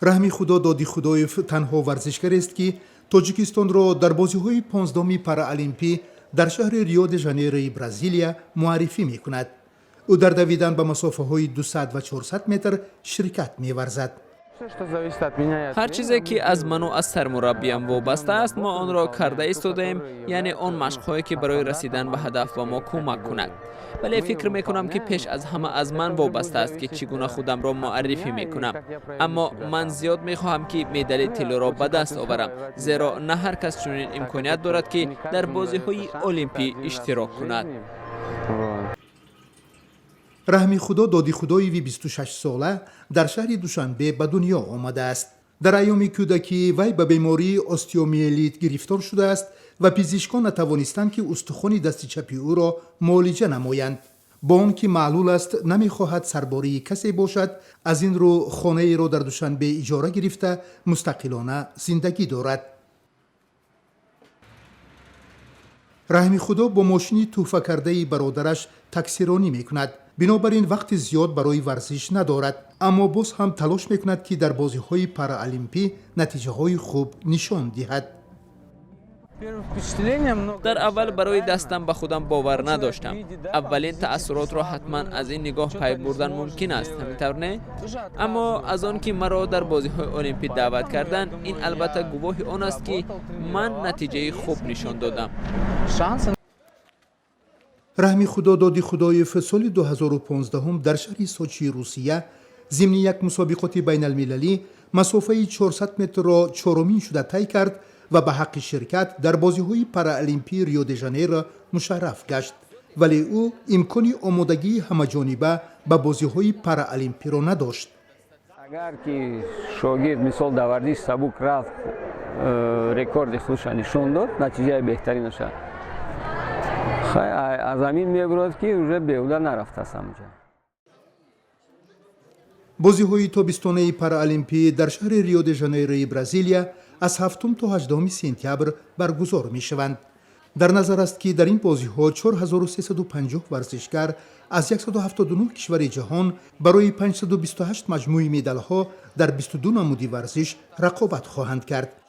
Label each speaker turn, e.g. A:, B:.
A: раҳми худо доди худоев танҳо варзишгар аст ки тоҷикистонро дар бозиҳои 15-уми параолимпӣ дар шаҳри рио де жанейрои бразилия муаррифӣ мекунад. ӯ дар давидан ба масофаҳои 200 ва 400 метр ширкат меварзад.
B: ҳар чизе ки аз ману аз сармураббиям вобаста аст, мо онро карда истодаем, яъне он машқҳое ки барои расидан ба ҳадаф ба мо кӯмак кунад. вале фикр мекунам ки пеш аз ҳама аз ман вобаста аст ки чӣ гуна худамро муаррифӣ мекунам. аммо ман зиёд мехоҳам ки медали тиллоро ба даст оварам, зеро на ҳар кас чунин имконият дорад ки дар бозиҳои олимпӣ иштирок кунад.
A: раҳми худо доди худоеви 26-сола дар шаҳри душанбе ба дунё омадааст. дар айёми кӯдакӣ вай ба бемории остеомиелит гирифтор шудааст ва пизишкон натавонистанд ки устухони дасти чапи ӯро муолиҷа намоянд. бо он ки маълул аст намехоҳад сарбории касе бошад, аз ин рӯ хонаеро дар душанбе иҷора гирифта мустақилона зиндагӣ дорад. раҳми худо бо мошини тӯҳфакардаи бародараш таксиронӣ мекунад. бинобар ин вақти зиёд барои варзиш надорад, аммо боз ҳам талош мекунад ки дар бозиҳои параолимпӣ натиҷаҳои хуб нишон диҳад.
B: дар аввал барои дастам ба худам бовар надоштам. аввалин таассуротро ҳатман аз ин нигоҳ пай бурдан мумкин аст, ҳаминтавр не? аммо аз он ки маро дар бозиҳои олимпӣ даъват карданд, ин албатта гувоҳи он аст ки ман натиҷаи хуб нишон додам.
A: раҳми худо доди худоев соли 2015 дар шаҳри Сочи, Русия, зимни як мусобиқоти байналмилалӣ масофаи 400 метрро чорумин шуда тай кард ва ба ҳаққи ширкат дар бозиҳои параолимпии Рио де Жанейро мушарраф гашт. вале ӯ имкони омодагии ҳамаҷониба ба бозиҳои параолимпиро надошт.
C: агар ки шогирд мисол дар варзиш сабук рафт, рекорди худша нишон дод, натиҷаи беҳтаринаша аз замин мебурад ки уже беҳуда нарафтааст ҳамҷа.
A: бозиҳои тобистонаи параолимпӣ дар шаҳри Рио де Жанейрои Бразилия аз 7 то 8 сентябр баргузор мешаванд. дар назар аст ки дар ин бозиҳо 4350 варзишгар аз 179 кишвари ҷаҳон барои 528 маҷмӯи медалҳо дар 22 намуди варзиш рақобат хоҳанд кард.